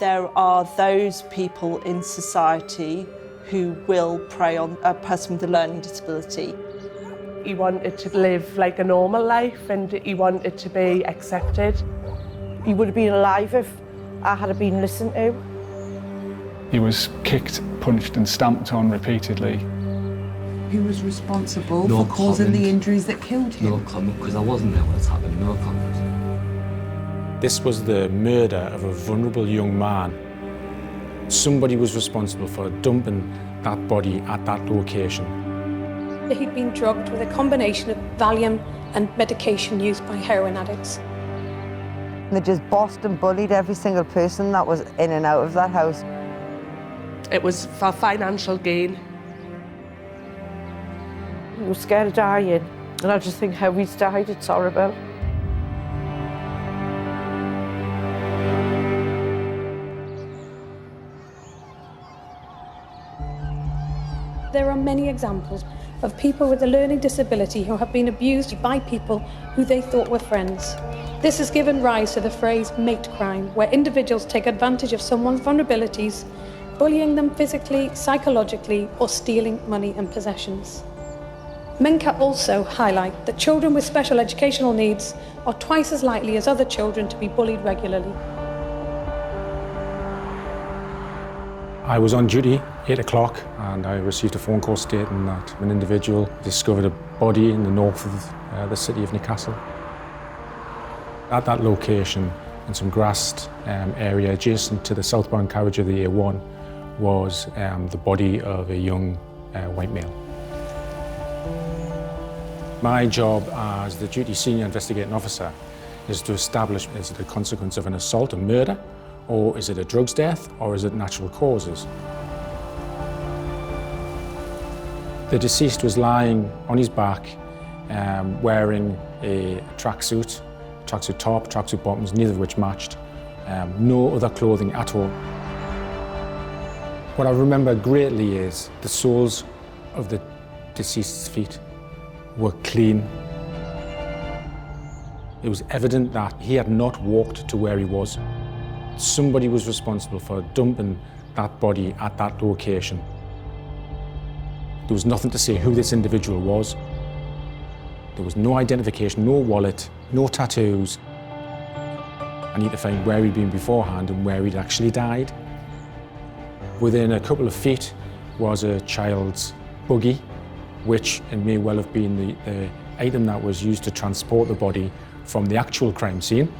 There are those people in society who will prey on a person with a learning disability. He wanted to live like a normal life and he wanted to be accepted. He would have been alive if I had been listened to. He was kicked, punched and stamped on repeatedly. Who was responsible for causing the injuries that killed him? No comment, because I wasn't there when it happened. No comment. This was the murder of a vulnerable young man. Somebody was responsible for dumping that body at that location. He'd been drugged with a combination of Valium and medication used by heroin addicts. They just bossed and bullied every single person that was in and out of that house. It was for financial gain. He was scared of dying, and I just think how he's died, it's horrible. There are many examples of people with a learning disability who have been abused by people who they thought were friends. This has given rise to the phrase mate crime, where individuals take advantage of someone's vulnerabilities, bullying them physically, psychologically, or stealing money and possessions. MenCat also highlight that children with special educational needs are twice as likely as other children to be bullied regularly. I was on duty, 8 o'clock, and I received a phone call stating that an individual discovered a body in the north of the city of Newcastle. At that location, in some grassed area adjacent to the southbound carriage of the A1, was the body of a young white male. My job as the duty senior investigating officer is to establish, is it a consequence of an assault, a murder, or is it a drugs death, or is it natural causes? The deceased was lying on his back, wearing a tracksuit top, tracksuit bottoms, neither of which matched, no other clothing at all. What I remember greatly is the soles of the deceased's feet were clean. It was evident that he had not walked to where he was. Somebody was responsible for dumping that body at that location. There was nothing to say who this individual was. There was no identification, no wallet, no tattoos. I need to find where he'd been beforehand and where he'd actually died. Within a couple of feet was a child's buggy, which may well have been the item that was used to transport the body from the actual crime scene.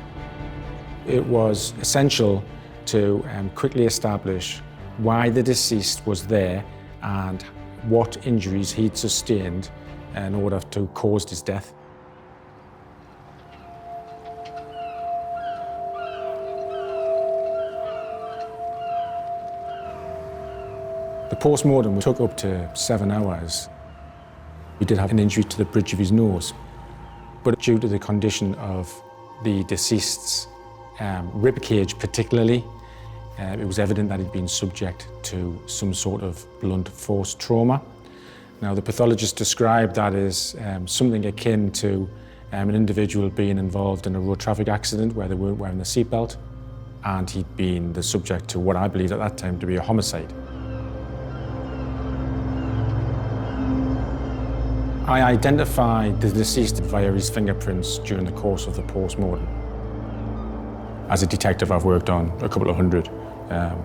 It was essential to quickly establish why the deceased was there and what injuries he'd sustained in order to cause his death. The post-mortem took up to 7 hours. He did have an injury to the bridge of his nose, but due to the condition of the deceased's rib cage particularly, it was evident that he'd been subject to some sort of blunt force trauma. Now, the pathologist described that as something akin to an individual being involved in a road traffic accident where they weren't wearing the seatbelt, and he'd been the subject to what I believed at that time to be a homicide. I identified the deceased via his fingerprints during the course of the post-mortem. As a detective, I've worked on a couple of hundred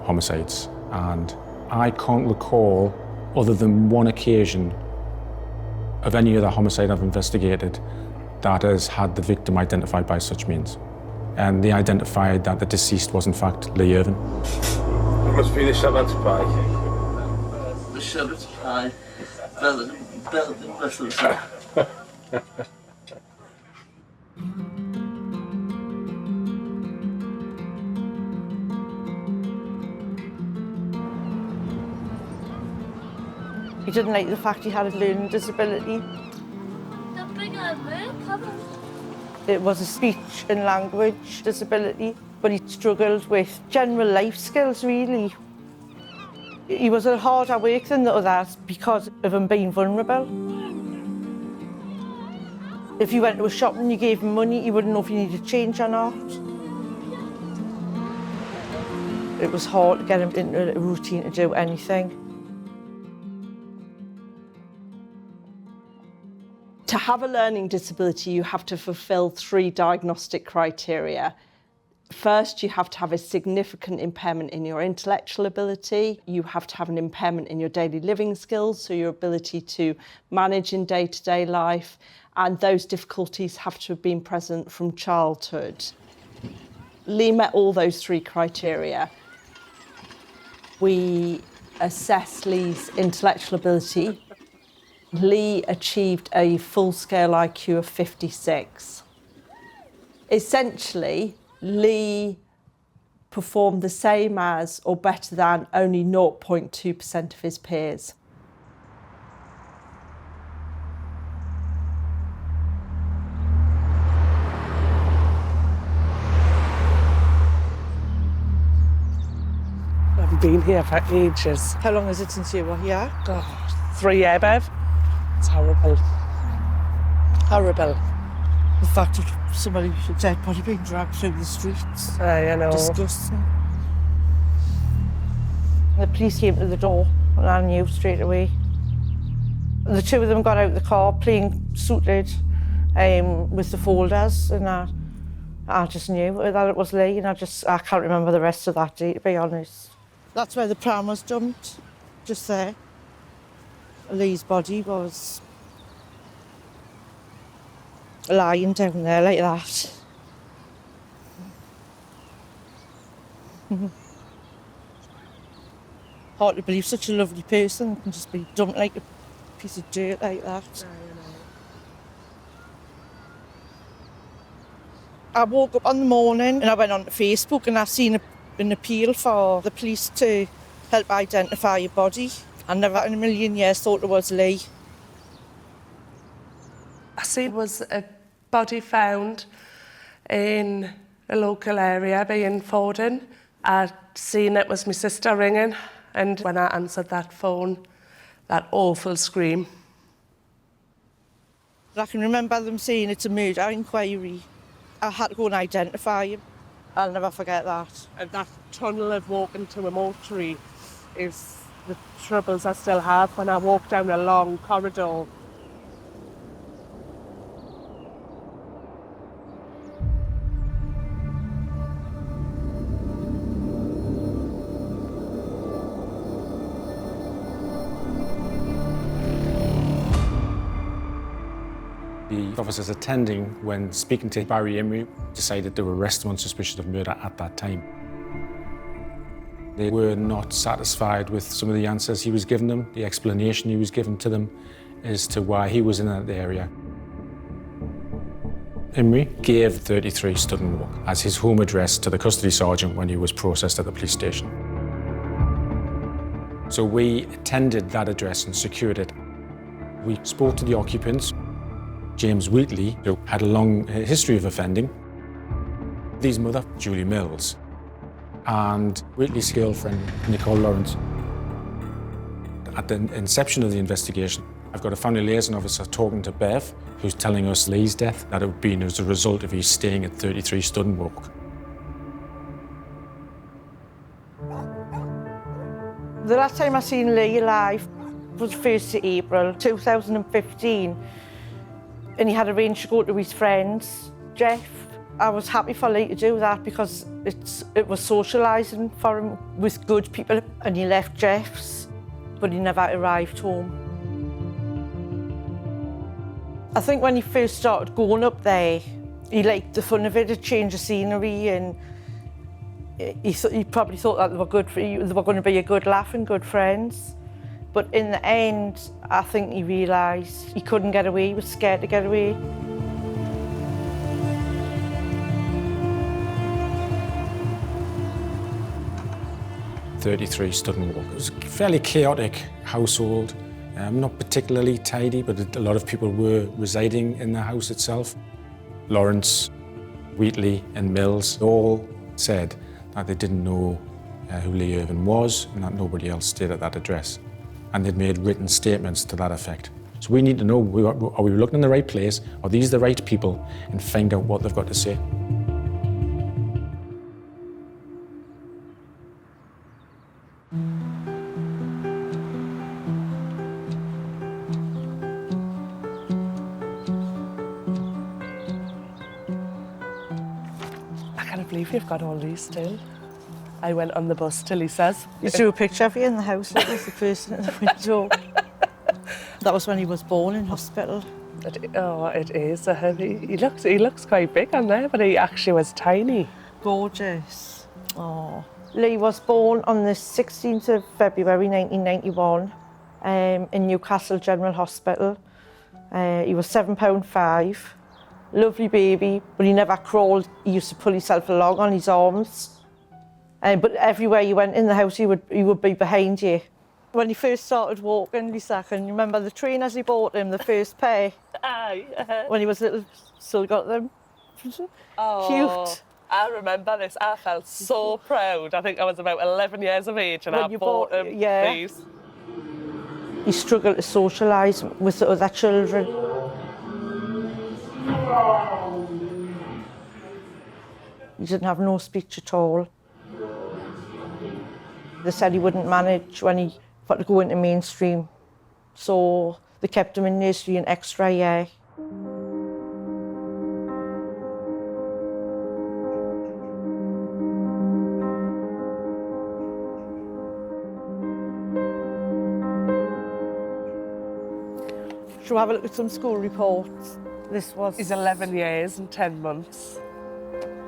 homicides, and I can't recall, other than one occasion, of any other homicide I've investigated that has had the victim identified by such means. And they identified that the deceased was in fact Lee Irving. It must be the shepherd's pie. The shepherd's pie. Better than Brussels. He didn't like the fact he had a learning disability. It was a speech and language disability, but he struggled with general life skills, really. He was harder at work than the others because of him being vulnerable. If you went to a shop and you gave him money, he wouldn't know if you needed change or not. It was hard to get him into a routine to do anything. To have a learning disability, you have to fulfil 3 diagnostic criteria. First, you have to have a significant impairment in your intellectual ability. You have to have an impairment in your daily living skills, so your ability to manage in day-to-day life, and those difficulties have to have been present from childhood. Lee met all those 3 criteria. We assessed Lee's intellectual ability. Lee achieved a full-scale IQ of 56. Essentially, Lee performed the same as or better than only 0.2% of his peers. I've been here for ages. How long is it since you were here? God, 3 years, Bev. It's horrible. Horrible. The fact that somebody with a dead body being dragged through the streets. I know. Disgusting. The police came to the door and I knew straight away. The 2 of them got out of the car, plain suited, with the folders, and I just knew that it was Lee, and I can't remember the rest of that day, to be honest. That's where the pram was dumped, just there. Lee's body was lying down there like that. Hard to believe such a lovely person can just be dumped like a piece of dirt like that. I woke up on the morning and I went on to Facebook and I seen an appeal for the police to help identify a body. I never in a million years thought it was Lee. I seen it was a body found in a local area being Forden. I'd seen it was my sister ringing, and when I answered that phone, that awful scream. I can remember them saying it's a murder inquiry. I had to go and identify him. I'll never forget that. And that tunnel of walking to a mortuary is the troubles I still have when I walk down a long corridor. The officers attending, when speaking to Barry Emery, decided to arrest him on suspicion of murder at that time. They were not satisfied with some of the answers he was giving them, the explanation he was giving to them as to why he was in that area. Emery gave 33 Studden Walk as his home address to the custody sergeant when he was processed at the police station. So we attended that address and secured it. We spoke to the occupants. James Wheatley, who had a long history of offending, Lee's mother, Julie Mills, and Wheatley's girlfriend, Nicole Lawrence. At the inception of the investigation, I've got a family liaison officer talking to Bev, who's telling us Lee's death, that it had been as a result of his staying at 33 Studden Walk. The last time I seen Lee alive was 1st of April 2015. And he had arranged to go to his friends, Jeff. I was happy for Lee to do that because it was socialising for him with good people. And he left Jeff's, but he never arrived home. I think when he first started going up there, he liked the fun of it, a change of scenery, and he probably thought that they were going to be a good laugh and good friends. But in the end, I think he realised he couldn't get away, he was scared to get away. "33 Studden Walk. It was a fairly chaotic household, not particularly tidy, but a lot of people were residing in the house itself. Lawrence, Wheatley and Mills all said that they didn't know who Lee Irving was and that nobody else stayed at that address. And they'd made written statements to that effect. So we need to know, are we looking in the right place? Are these the right people? And find out what they've got to say. believe you've got all these still. I went on the bus till he says. You drew a picture of you in the house. It was the person in the window. That was when he was born in hospital. It is. He looks quite big on there, but he actually was tiny. Gorgeous. Oh. Lee was born on the 16th of February 1991 in Newcastle General Hospital. He was £7.5. Lovely baby, but he never crawled. He used to pull himself along on his arms. But everywhere you went in the house, he would be behind you. When he first started walking, Lisa, can you remember the trainers he bought him, the first pair? Aye. When he was little, still got them. Cute. I remember this. I felt so proud. I think I was about 11 years of age and I bought him these. He struggled to socialise with the other children. He didn't have no speech at all. They said he wouldn't manage when he got to go into mainstream, so they kept him in nursery an extra year. Shall we have a look at some school reports? He's 11 years and 10 months.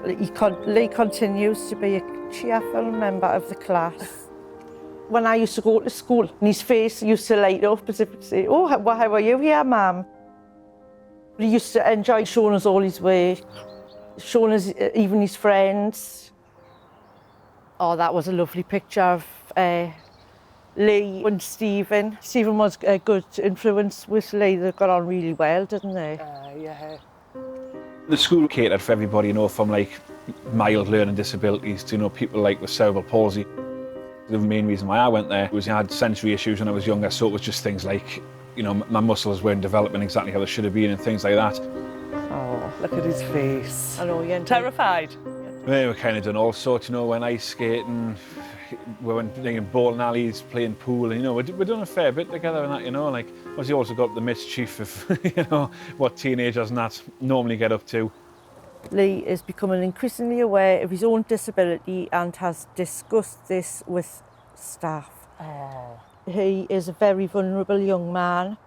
Lee continues to be a cheerful member of the class. When I used to go to school, and his face used to light up as if to say, "Oh, how are you here, ma'am?" He used to enjoy showing us all his work, showing us even his friends. Oh, that was a lovely picture of Lee and Stephen. Stephen was a good influence with Lee. They got on really well, didn't they? Yeah. The school catered for everybody, you know, from like mild learning disabilities to, you know, people like with cerebral palsy. The main reason why I went there was I had sensory issues when I was younger, so it was just things like, you know, my muscles weren't developing exactly how they should have been and things like that. Oh, look at his face. I know, you're terrified. We were kind of done all sorts, you know, went ice skating, we went in bowling alleys, playing pool, and, you know, we've done a fair bit together and that, you know, like, obviously also got the mischief of, you know, what teenagers and that normally get up to. Lee is becoming increasingly aware of his own disability and has discussed this with staff. He is a very vulnerable young man.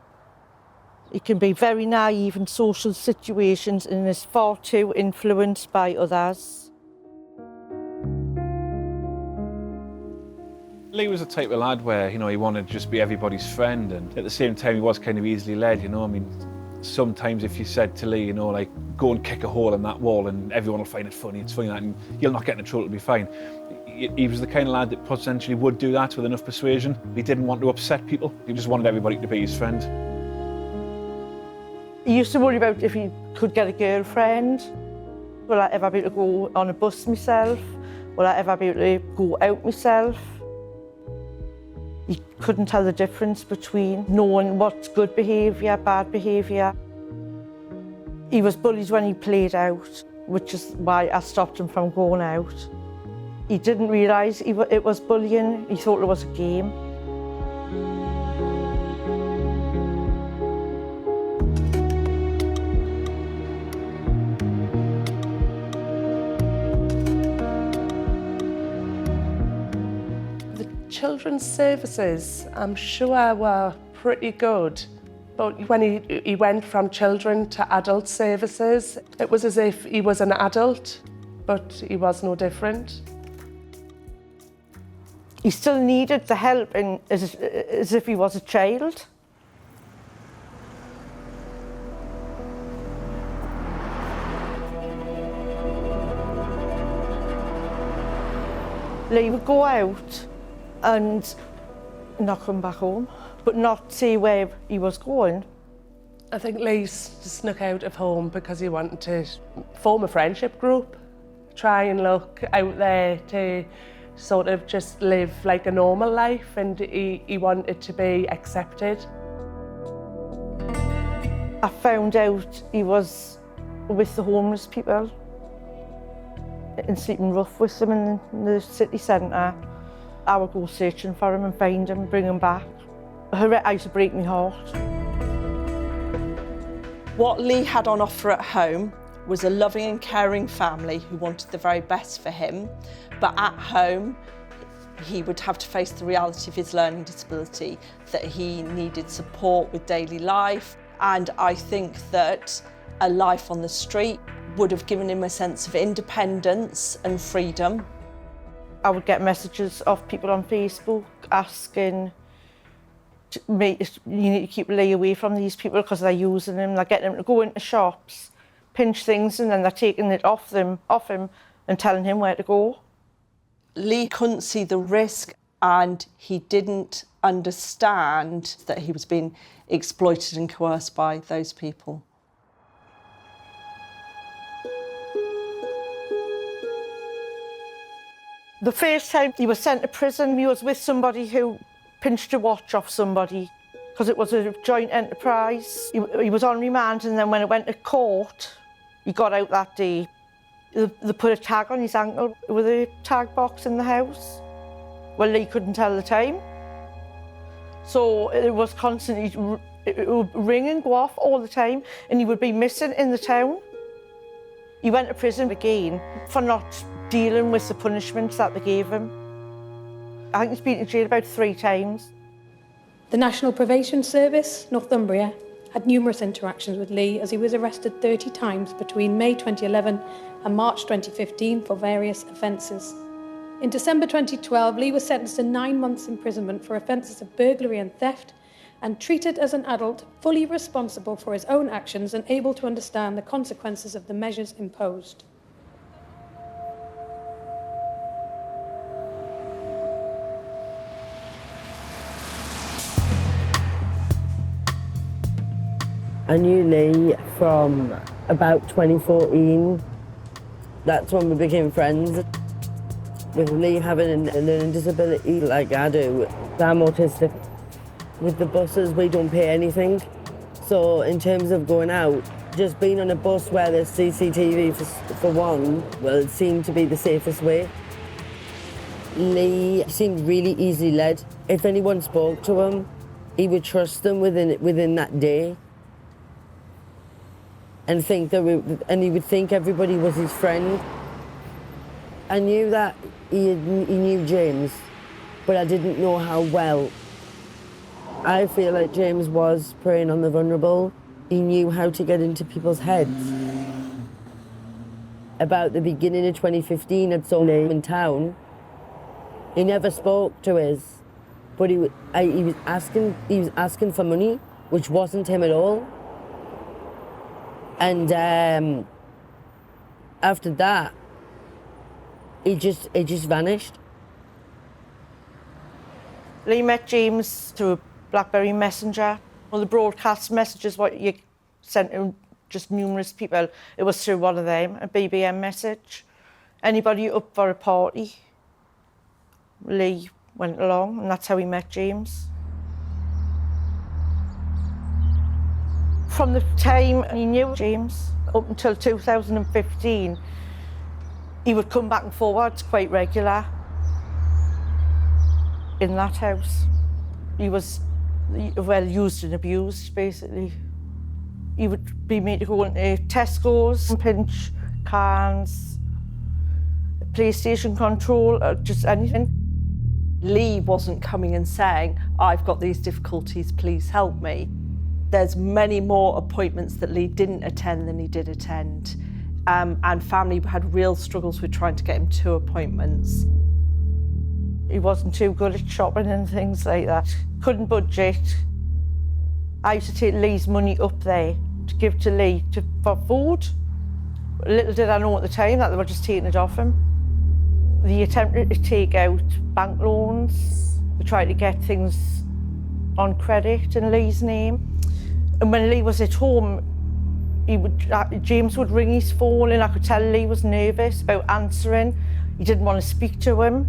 He can be very naive in social situations and is far too influenced by others. Lee was the type of lad where, you know, he wanted to just be everybody's friend, and at the same time he was kind of easily led, you know. I mean, sometimes if you said to Lee, you know, like, go and kick a hole in that wall and everyone will find it funny, it's funny that, and you'll not get in trouble, it'll be fine. He was the kind of lad that potentially would do that with enough persuasion. He didn't want to upset people, he just wanted everybody to be his friend. He used to worry about if he could get a girlfriend. Will I ever be able to go on a bus myself? Will I ever be able to go out myself? He couldn't tell the difference between knowing what's good behaviour, bad behaviour. He was bullied when he played out, which is why I stopped him from going out. He didn't realise it was bullying, he thought it was a game. Children's services, I'm sure, were pretty good. But when he went from children to adult services, it was as if he was an adult, but he was no different. He still needed the help as if he was a child. Lee would go out and not come back home, but not say where he was going. I think Lee snuck out of home because he wanted to form a friendship group, try and look out there to sort of just live like a normal life, and he wanted to be accepted. I found out he was with the homeless people and sleeping rough with them in the city centre. I would go searching for him and find him and bring him back. It used to break my heart. What Lee had on offer at home was a loving and caring family who wanted the very best for him, but at home he would have to face the reality of his learning disability, that he needed support with daily life. And I think that a life on the street would have given him a sense of independence and freedom. I would get messages of people on Facebook asking, you need to keep Lee away from these people because they're using him, they're getting him to go into shops, pinch things, and then they're taking it off him and telling him where to go. Lee couldn't see the risk and he didn't understand that he was being exploited and coerced by those people. The first time he was sent to prison, he was with somebody who pinched a watch off somebody because it was a joint enterprise. He was on remand, and then when it went to court, he got out that day. They put a tag on his ankle with a tag box in the house. Well, Lee couldn't tell the time. So it was constantly, it would ring and go off all the time, and he would be missing in the town. He went to prison again for not dealing with the punishments that they gave him. I think he's been to jail about 3 times. The National Probation Service, Northumbria, had numerous interactions with Lee as he was arrested 30 times between May 2011 and March 2015 for various offences. In December 2012, Lee was sentenced to 9 months imprisonment for offences of burglary and theft, and treated as an adult, fully responsible for his own actions and able to understand the consequences of the measures imposed. I knew Lee from about 2014. That's when we became friends. With Lee having a learning disability like I do, I'm autistic. With the buses, we don't pay anything. So in terms of going out, just being on a bus where there's CCTV for one, well, it seemed to be the safest way. Lee seemed really easily led. If anyone spoke to him, he would trust them within that day. And think that he would think everybody was his friend. I knew that he knew James, but I didn't know how well. I feel like James was preying on the vulnerable. He knew how to get into people's heads. About the beginning of 2015, I'd saw him in town. He never spoke to us, but he was asking for money, which wasn't him at all. And after that, it just vanished. Lee met James through a BlackBerry Messenger. Well, the broadcast messages, what you sent to just numerous people, it was through one of them, a BBM message. Anybody up for a party, Lee went along, and that's how he met James. From the time he knew James up until 2015, he would come back and forwards quite regular in that house. He was well used and abused, basically. He would be made to go into Tesco's and pinch cans, PlayStation control, just anything. Lee wasn't coming and saying, I've got these difficulties, please help me. There's many more appointments that Lee didn't attend than he did attend. And family had real struggles with trying to get him to appointments. He wasn't too good at shopping and things like that. Couldn't budget. I used to take Lee's money up there to give to Lee for food. Little did I know at the time that they were just taking it off him. They attempted to take out bank loans. They tried to get things on credit in Lee's name. And when Lee was at home, James would ring his phone, and I could tell Lee was nervous about answering. He didn't want to speak to him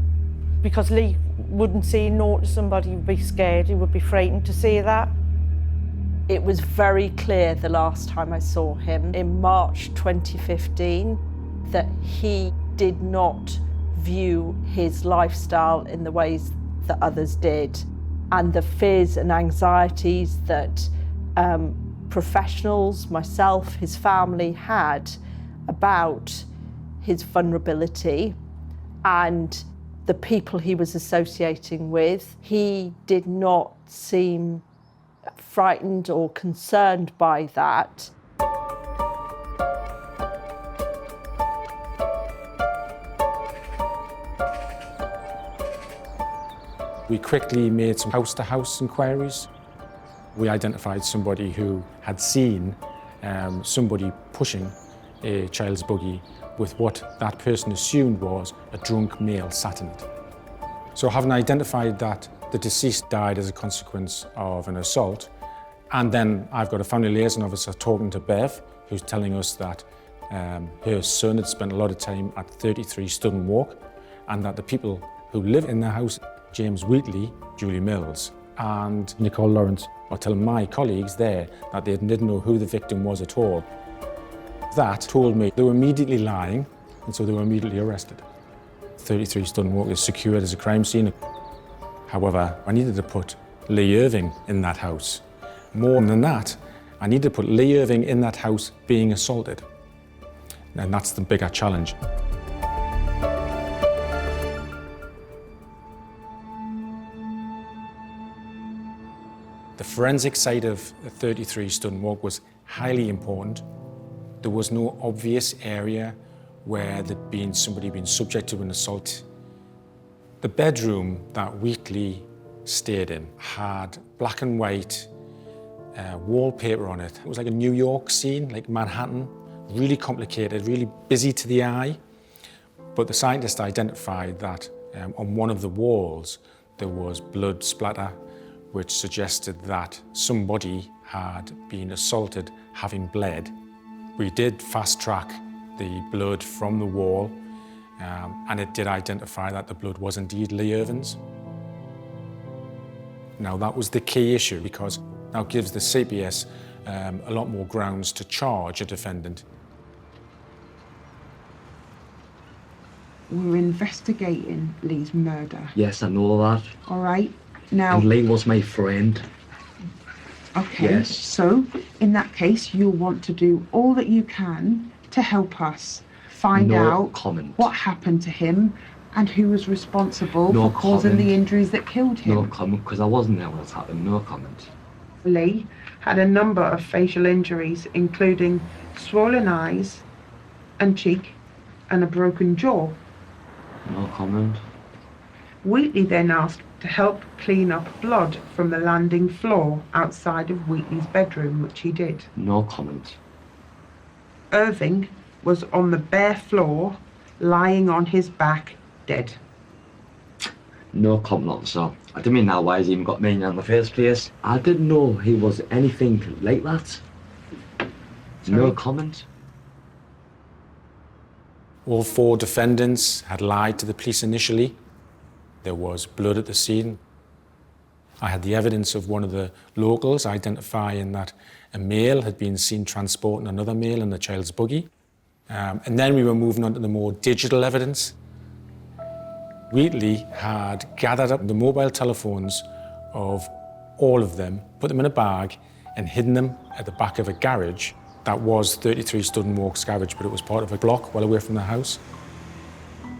because Lee wouldn't say no to somebody. He would be scared, he would be frightened to say that. It was very clear the last time I saw him in March 2015 that he did not view his lifestyle in the ways that others did, and the fears and anxieties that professionals, myself, his family had, about his vulnerability and the people he was associating with. He did not seem frightened or concerned by that. We quickly made some house-to-house inquiries. We identified somebody who had seen somebody pushing a child's buggy with what that person assumed was a drunk male sat in it. So having identified that the deceased died as a consequence of an assault, and then I've got a family liaison officer talking to Bev, who's telling us that her son had spent a lot of time at 33 Studden Walk, and that the people who live in the house, James Wheatley, Julie Mills, and Nicole Lawrence, are telling my colleagues there that they didn't know who the victim was at all. That told me they were immediately lying, and so they were immediately arrested. 33 Studden Walk is secured as a crime scene. However, I needed to put Lee Irving in that house. More than that, I needed to put Lee Irving in that house being assaulted. And that's the bigger challenge. The forensic side of 33 Studden Walk was highly important. There was no obvious area where there'd been somebody being subject to an assault. The bedroom that Wheatley stayed in had black and white wallpaper on it. It was like a New York scene, like Manhattan, really complicated, really busy to the eye. But the scientist identified that on one of the walls there was blood splatter, which suggested that somebody had been assaulted, having bled. We did fast track the blood from the wall, and it did identify that the blood was indeed Lee Irving's. Now that was the key issue, because now it gives the CPS a lot more grounds to charge a defendant. We're investigating Lee's murder. Yes, I know that. All right. Now, And Lee was my friend. okay, Yes. so in that case, you'll want to do all that you can to help us find No out comment. what happened to him and who was responsible No for causing comment. the injuries that killed him. No comment, because I wasn't there when it happened. No comment. Lee had a number of facial injuries, including swollen eyes and cheek and a broken jaw. No comment. Wheatley then asked to help clean up blood from the landing floor outside of Wheatley's bedroom, which he did. No comment. Irving was on the bare floor, lying on his back, dead. No comment, officer. I didn't mean that why he even got me in the first place. I didn't know he was anything like that. No comment. All four defendants had lied to the police initially. There was blood at the scene. I had the evidence of one of the locals identifying that a male had been seen transporting another male in the child's buggy. And then we were moving on to the more digital evidence. Wheatley had gathered up the mobile telephones of all of them, put them in a bag and hidden them at the back of a garage that was 33 Studden Walk's garage, but it was part of a block well away from the house.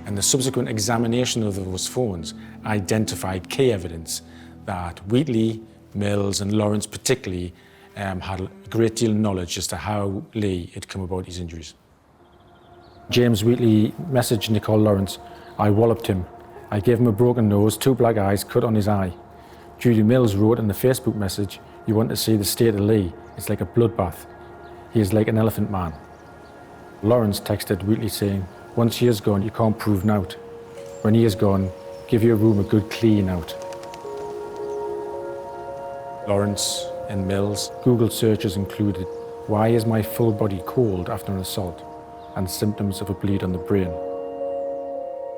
And the subsequent examination of those phones identified key evidence that Wheatley, Mills and Lawrence particularly had a great deal of knowledge as to how Lee had come about his injuries. James Wheatley messaged Nicole Lawrence, "I walloped him. I gave him a broken nose, 2 black eyes, cut on his eye." Judy Mills wrote in the Facebook message, "You want to see the state of Lee? It's like a bloodbath. He is like an elephant man." Lawrence texted Wheatley saying, "Once he is gone, you can't prove nought. When he is gone, give your room a good clean out." Lawrence and Mills' Google searches included, "Why is my full body cold after an assault?" and symptoms of a bleed on the brain.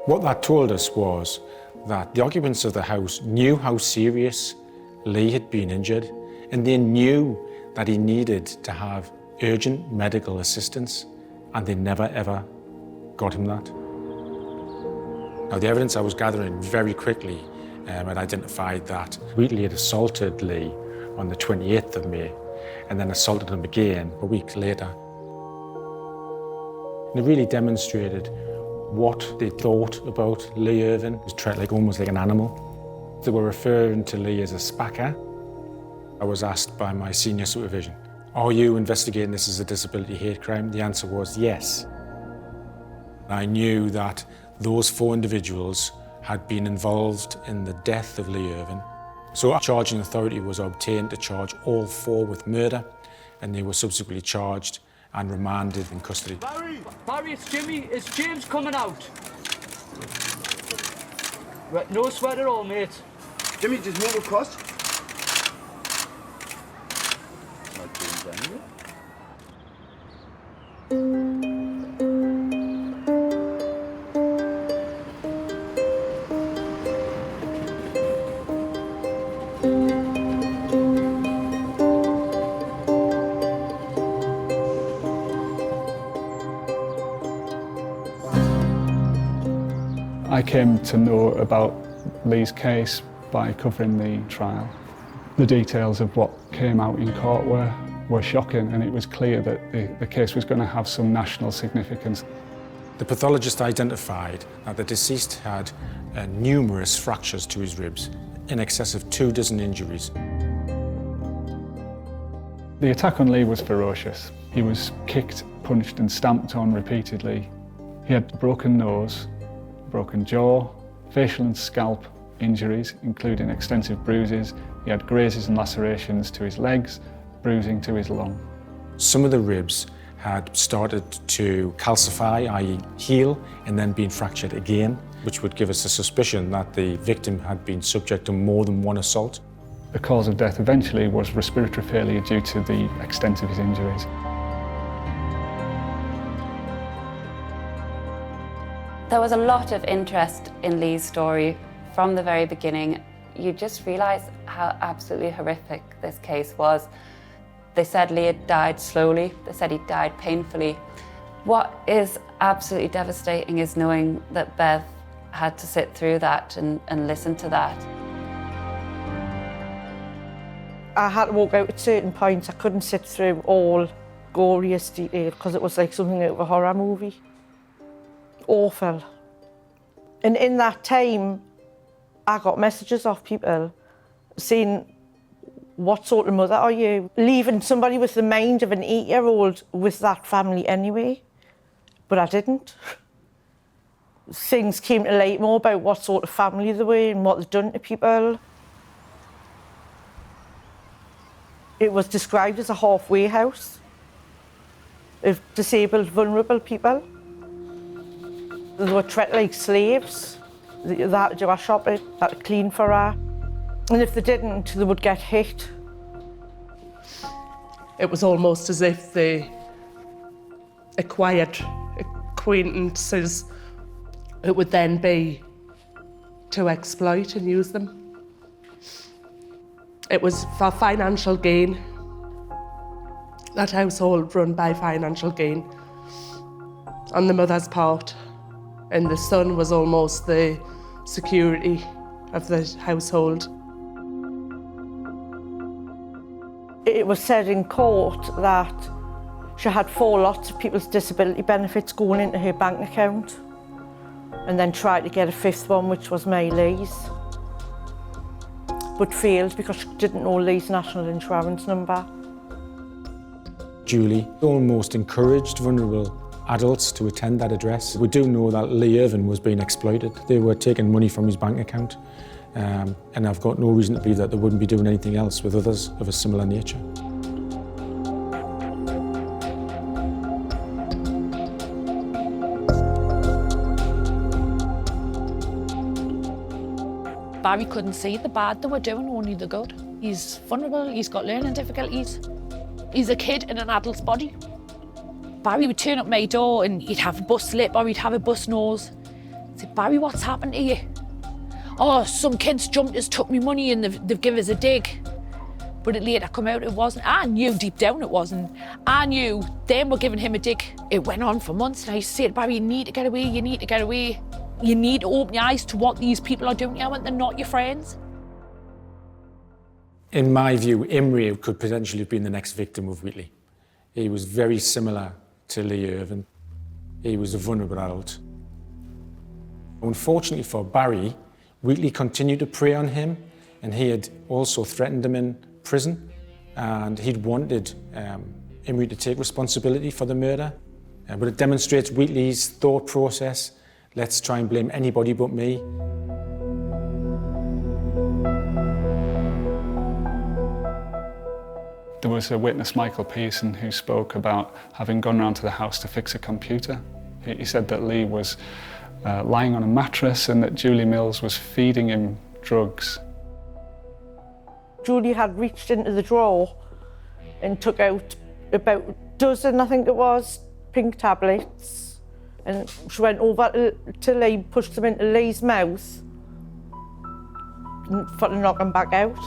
What that told us was that the occupants of the house knew how serious Lee had been injured, and they knew that he needed to have urgent medical assistance, and they never ever got him that. Now, the evidence I was gathering very quickly had identified that Wheatley had assaulted Lee on the 28th of May and then assaulted him again a week later. And it really demonstrated what they thought about Lee Irving. He was treated almost like an animal. They were referring to Lee as a spacker. I was asked by my senior supervision, "Are you investigating this as a disability hate crime?" The answer was yes. I knew that those 4 individuals had been involved in the death of Lee Irving. So a charging authority was obtained to charge all 4 with murder, and they were subsequently charged and remanded in custody. Barry, it's Jimmy. Is James coming out? Right, no sweat at all, mate. Jimmy, just move across. Not James anyway. I came to know about Lee's case by covering the trial. The details of what came out in court were shocking, and it was clear that the case was going to have some national significance. The pathologist identified that the deceased had numerous fractures to his ribs, in excess of 2 dozen injuries. The attack on Lee was ferocious. He was kicked, punched and stamped on repeatedly. He had a broken nose, broken jaw, facial and scalp injuries, including extensive bruises. He had grazes and lacerations to his legs, bruising to his lung. Some of the ribs had started to calcify, i.e. heal, and then been fractured again, which would give us a suspicion that the victim had been subject to more than 1 assault. The cause of death eventually was respiratory failure due to the extent of his injuries. There was a lot of interest in Lee's story from the very beginning. You just realise how absolutely horrific this case was. They said Lee had died slowly, they said he died painfully. What is absolutely devastating is knowing that Bev had to sit through that and listen to that. I had to walk out at certain points. I couldn't sit through all goriest detail because it was like something out of a horror movie. Awful. And in that time, I got messages off people saying, "What sort of mother are you?" Leaving somebody with the mind of an 8-year-old with that family anyway. But I didn't. Things came to light more about what sort of family they were and what they'd done to people. It was described as a halfway house of disabled, vulnerable people. They were treated like slaves. They had to do our shopping, they had to clean for her. And if they didn't, they would get hit. It was almost as if they acquired acquaintances it would then be to exploit and use them. It was for financial gain. That household run by financial gain on the mother's part. And the son was almost the security of the household. It was said in court that she had 4 lots of people's disability benefits going into her bank account and then tried to get a 5th one, which was my Lee's, but failed because she didn't know Lee's national insurance number. Julie almost encouraged vulnerable adults to attend that address. We do know that Lee Irving was being exploited. They were taking money from his bank account, and I've got no reason to believe that they wouldn't be doing anything else with others of a similar nature. Barry couldn't see the bad they were doing, only the good. He's vulnerable, he's got learning difficulties. He's a kid in an adult's body. Barry would turn up my door and he'd have a bust lip or he'd have a bust nose. I'd say, "Barry, what's happened to you?" "Oh, some kids jumped us, took me money and they've given us a dig." But it later come out it wasn't. I knew deep down it wasn't. I knew them were giving him a dig. It went on for months and I used to say to Barry, "You need to get away, you need to get away. You need to open your eyes to what these people are doing to you and they're not your friends." In my view, Imre could potentially have been the next victim of Wheatley. He was very similar to Lee Irving. he was a vulnerable adult. Unfortunately for Barry, Wheatley continued to prey on him, and he had also threatened him in prison, and he'd wanted Imrie to take responsibility for the murder. But it demonstrates Wheatley's thought process. Let's try and blame anybody but me. There was a witness, Michael Pearson, who spoke about having gone round to the house to fix a computer. He said that Lee was lying on a mattress and that Julie Mills was feeding him drugs. Julie had reached into the drawer and took out about a dozen, I think it was, pink tablets. And she went over to Lee, pushed them into Lee's mouth for to knock him back out.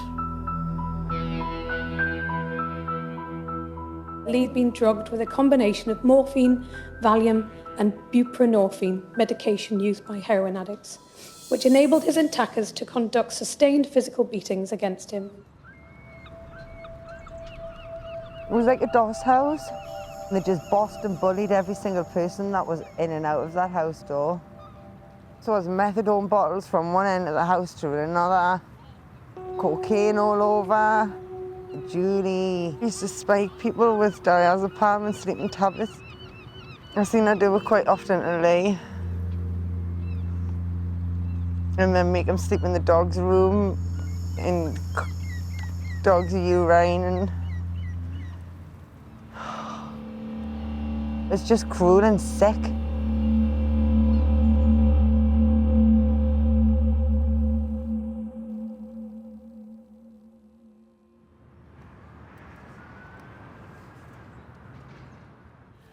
Lee had been drugged with a combination of morphine, Valium and buprenorphine, medication used by heroin addicts, which enabled his attackers to conduct sustained physical beatings against him. It was like a doss house. They just bossed and bullied every single person that was in and out of that house door. So there was methadone bottles from one end of the house to another, cocaine all over. Julie used to spike people with diazepam and sleeping tablets. I've seen her do it quite often to Lee. And then make him sleep in the dog's room, in dog's urine, and it's just cruel and sick.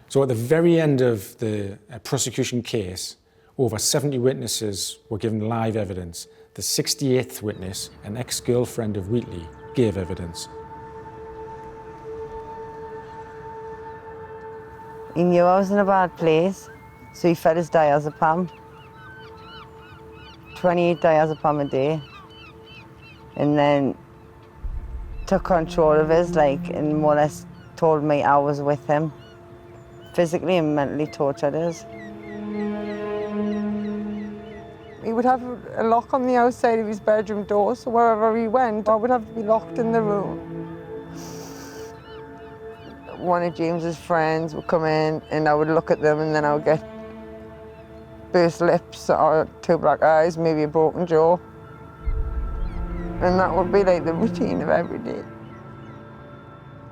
So at the very end of the prosecution case, over 70 witnesses were given live evidence. The 68th witness, an ex-girlfriend of Wheatley, gave evidence. He knew I was in a bad place, so he fed his diazepam. 28 diazepam a day. And then took control of his, and more or less told me I was with him. Physically and mentally tortured us. He would have a lock on the outside of his bedroom door, so wherever he went, I would have to be locked in the room. One of James's friends would come in and I would look at them and then I would get burst lips or 2 black eyes, maybe a broken jaw. And that would be like the routine of every day.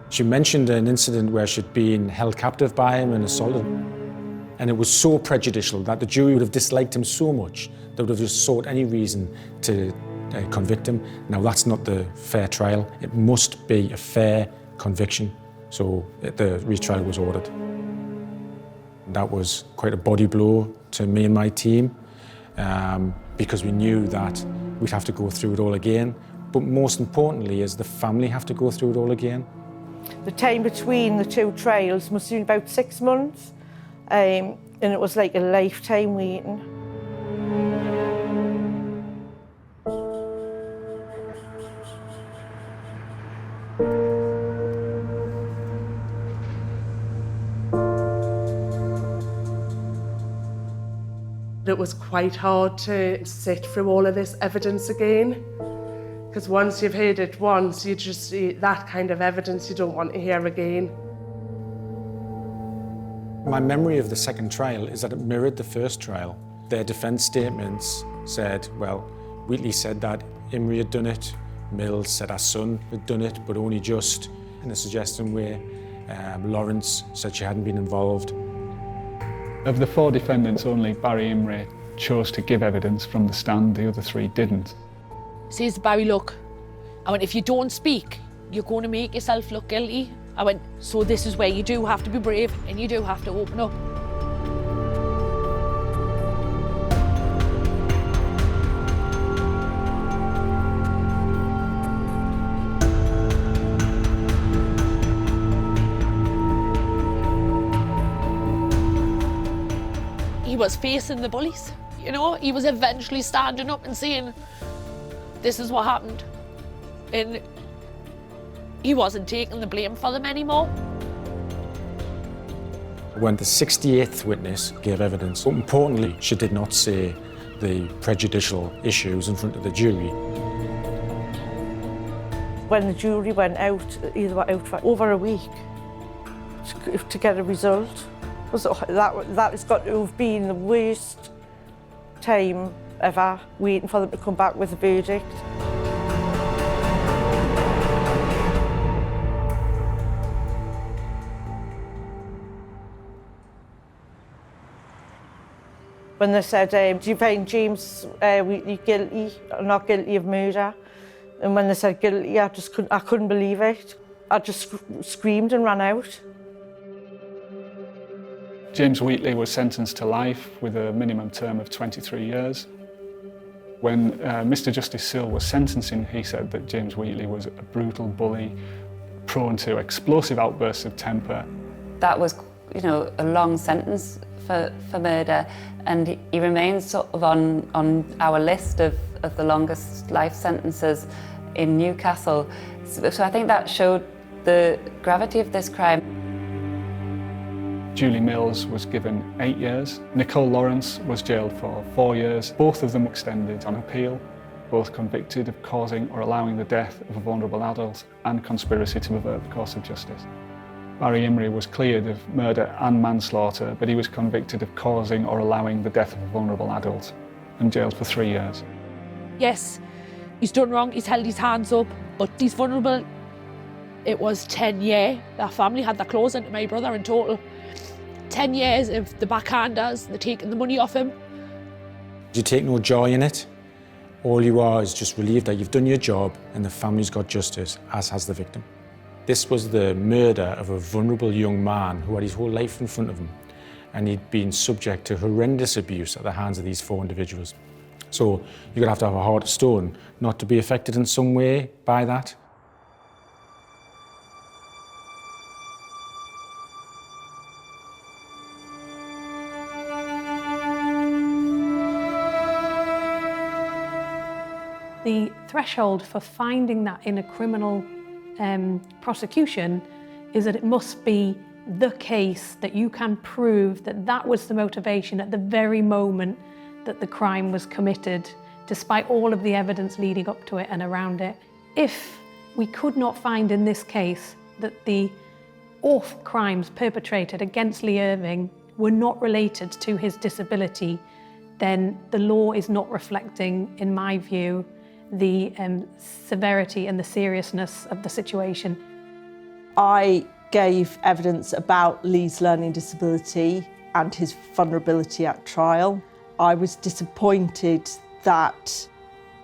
She mentioned an incident where she'd been held captive by him and assaulted. And it was so prejudicial that the jury would have disliked him so much they would have just sought any reason to convict him. Now that's not the fair trial. It must be a fair conviction. So the retrial was ordered. That was quite a body blow to me and my team because we knew that we'd have to go through it all again. But most importantly is the family have to go through it all again. The time between the 2 trials must have been about 6 months, and it was like a lifetime waiting. It was quite hard to sit through all of this evidence again. Because once you've heard it once, you just see that kind of evidence you don't want to hear again. My memory of the second trial is that it mirrored the first trial. Their defence statements said, well, Wheatley said that Imrie had done it, Mills said our son had done it, but only just in a suggesting way. Lawrence said she hadn't been involved. Of the 4 defendants, only Barry Imrie chose to give evidence from the stand, the other 3 didn't. Says Barry, look, I went, if you don't speak, you're going to make yourself look guilty. I went, so this is where you do have to be brave and you do have to open up. He was facing the bullies, you know, he was eventually standing up and saying, this is what happened. And he wasn't taking the blame for them anymore. When the 68th witness gave evidence, importantly, she did not say the prejudicial issues in front of the jury. When the jury went out, they were out for over a week to get a result. That has got to have been the worst time ever, waiting for them to come back with a verdict. When they said, do you find James Wheatley guilty or not guilty of murder? And when they said guilty, I couldn't believe it. I just screamed and ran out. James Wheatley was sentenced to life with a minimum term of 23 years. When Mr Justice Sill was sentencing, he said that James Wheatley was a brutal bully, prone to explosive outbursts of temper. That was, you know, a long sentence for murder, and he remains sort of on our list of the longest life sentences in Newcastle. So I think that showed the gravity of this crime. Julie Mills was given 8 years. Nicole Lawrence was jailed for 4 years. Both of them extended on appeal, both convicted of causing or allowing the death of a vulnerable adult and conspiracy to pervert the course of justice. Barry Imrie was cleared of murder and manslaughter, but he was convicted of causing or allowing the death of a vulnerable adult and jailed for 3 years. Yes, he's done wrong, he's held his hands up, but he's vulnerable. It was 10 years. Their family had their clothes into my brother in total. 10 years of the backhanders, they're taking the money off him. You take no joy in it. All you are is just relieved that you've done your job and the family's got justice, as has the victim. This was the murder of a vulnerable young man who had his whole life in front of him, and he'd been subject to horrendous abuse at the hands of these 4 individuals. So you're going to have a heart of stone not to be affected in some way by that. The threshold for finding that in a criminal prosecution is that it must be the case that you can prove that that was the motivation at the very moment that the crime was committed, despite all of the evidence leading up to it and around it. If we could not find in this case that the awful crimes perpetrated against Lee Irving were not related to his disability, then the law is not reflecting, in my view, the severity and the seriousness of the situation. I gave evidence about Lee's learning disability and his vulnerability at trial. I was disappointed that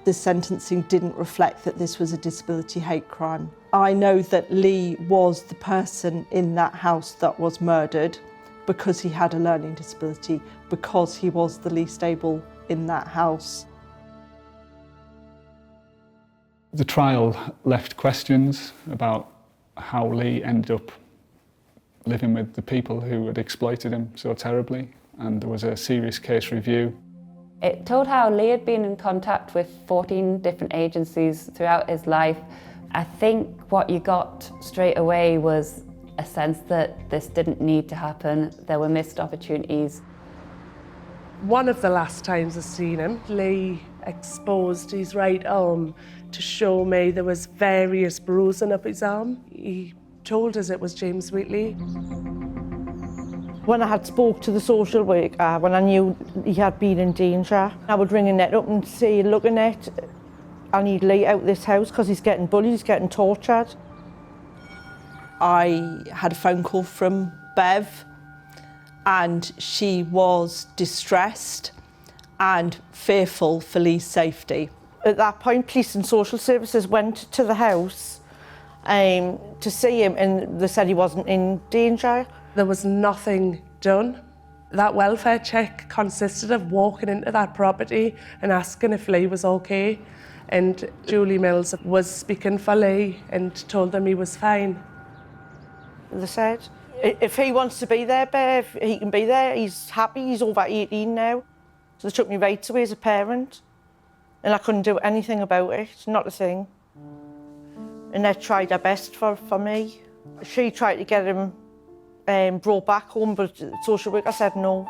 the sentencing didn't reflect that this was a disability hate crime. I know that Lee was the person in that house that was murdered because he had a learning disability, because he was the least able in that house. The trial left questions about how Lee ended up living with the people who had exploited him so terribly, and there was a serious case review. It told how Lee had been in contact with 14 different agencies throughout his life. I think what you got straight away was a sense that this didn't need to happen. There were missed opportunities. One of the last times I've seen him, Lee exposed his right arm to show me there was various bruising up his arm. He told us it was James Wheatley. When I had spoke to the social worker, when I knew he had been in danger, I would ring Annette up and say, look Annette, I need Lee out of this house because he's getting bullied, he's getting tortured. I had a phone call from Bev and she was distressed and fearful for Lee's safety. At that point, police and social services went to the house to see him, and they said he wasn't in danger. There was nothing done. That welfare check consisted of walking into that property and asking if Lee was okay. And Julie Mills was speaking for Lee and told him he was fine. They said, if he wants to be there, Bev, he can be there. He's happy, he's over 18 now. So they took me right away as a parent. And I couldn't do anything about it, not a thing. And they tried her best for me. She tried to get him brought back home, but the social worker said no.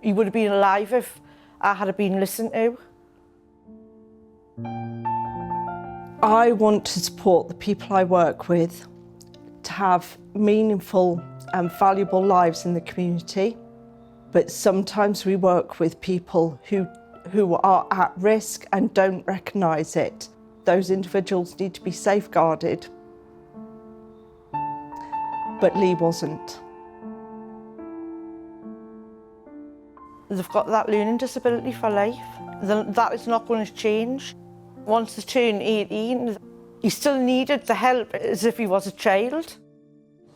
He would have been alive if I had been listened to. I want to support the people I work with to have meaningful and valuable lives in the community, but sometimes we work with people who are at risk and don't recognise it. Those individuals need to be safeguarded, but Lee wasn't. They've got that learning disability for life. That is not going to change. Once they turn 18, he still needed the help as if he was a child.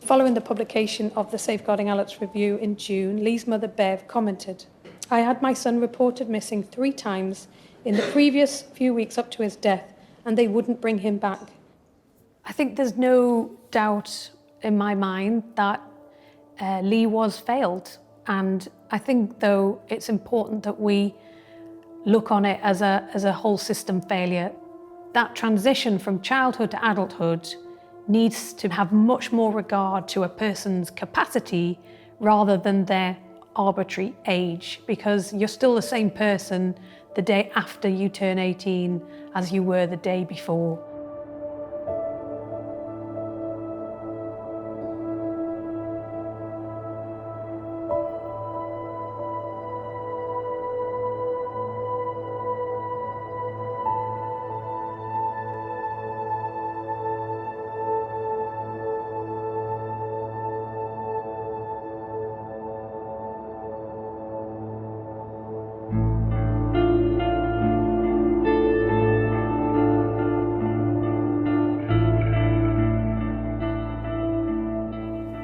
Following the publication of the Safeguarding Adults Review in June, Lee's mother, Bev, commented, "I had my son reported missing 3 times in the previous few weeks up to his death, and they wouldn't bring him back." I think there's no doubt in my mind that Lee was failed. And I think, though, it's important that we look on it as a whole system failure. That transition from childhood to adulthood needs to have much more regard to a person's capacity rather than their arbitrary age, because you're still the same person the day after you turn 18 as you were the day before.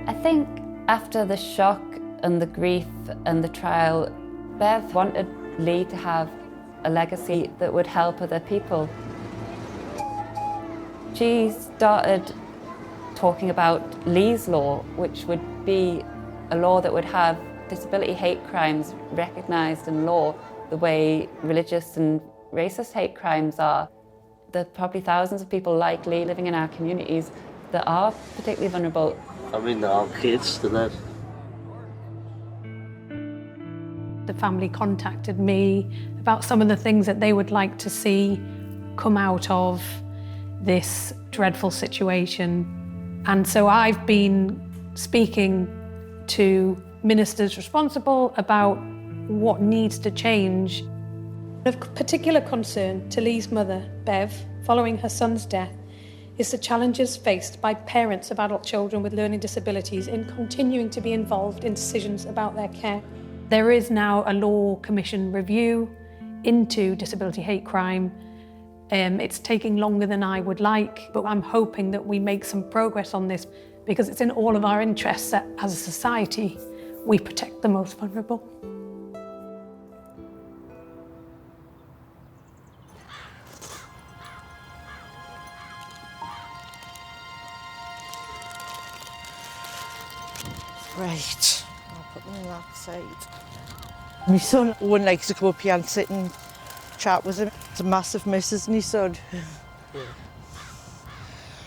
I think after the shock and the grief and the trial, Bev wanted Lee to have a legacy that would help other people. She started talking about Lee's law, which would be a law that would have disability hate crimes recognised in law the way religious and racist hate crimes are. There are probably thousands of people like Lee living in our communities that are particularly vulnerable. I mean, they're our kids, they're not. The family contacted me about some of the things that they would like to see come out of this dreadful situation. And so I've been speaking to ministers responsible about what needs to change. Of particular concern to Lee's mother, Bev, following her son's death, is the challenges faced by parents of adult children with learning disabilities in continuing to be involved in decisions about their care. There is now a Law Commission review into disability hate crime. It's taking longer than I would like, but I'm hoping that we make some progress on this because it's in all of our interests that as a society we protect the most vulnerable. Right, I'll put them on that side. My son Owen likes to come up here and sit and chat with him. It's a massive miss, isn't he, son? Yeah.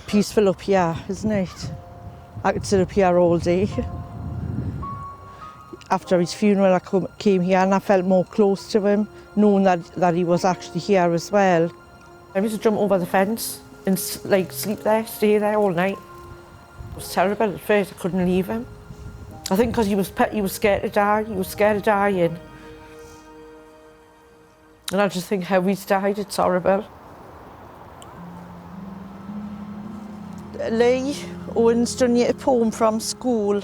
Peaceful up here, isn't it? I could sit up here all day. After his funeral, I came here and I felt more close to him, knowing that he was actually here as well. I used to jump over the fence and sleep there, stay there all night. It was terrible at first, I couldn't leave him. I think because he was scared to die, he was scared of dying. And I just think how he's died, it's horrible. Lee, Owen's done you a poem from school.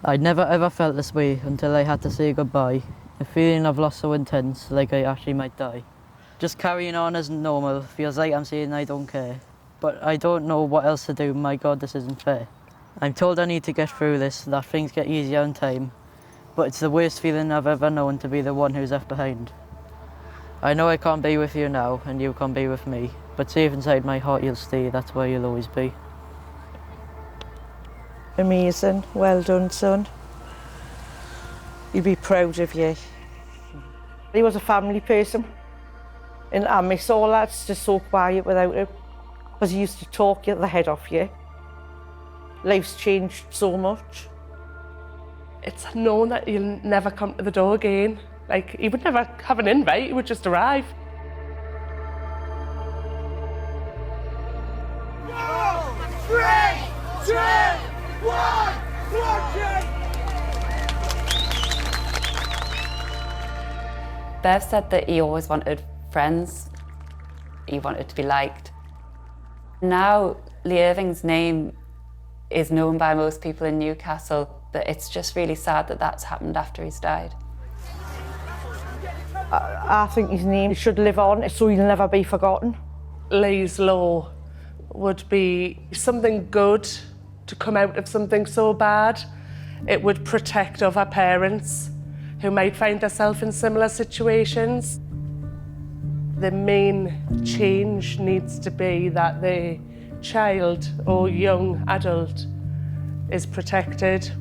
I'd never ever felt this way until I had to say goodbye. The feeling of loss so intense, like I actually might die. Just carrying on isn't normal, feels like I'm saying I don't care. But I don't know what else to do, my God, this isn't fair. I'm told I need to get through this, that things get easier in time. But it's the worst feeling I've ever known to be the one who's left behind. I know I can't be with you now, and you can't be with me. But safe inside my heart you'll stay, that's where you'll always be. Amazing, well done, son. You'd be proud of you. He was a family person. And I miss all that, it's just so quiet without him. Because he used to talk the head off you. Life's changed so much. It's known that he'll never come to the door again. Like, he would never have an invite, he would just arrive. Bev said that he always wanted friends. He wanted to be liked. Now, Lee Irving's name is known by most people in Newcastle, but it's just really sad that that's happened after he's died. I think his name should live on so he'll never be forgotten. Lee's law would be something good to come out of something so bad. It would protect other parents who might find themselves in similar situations. The main change needs to be that the child or young adult is protected.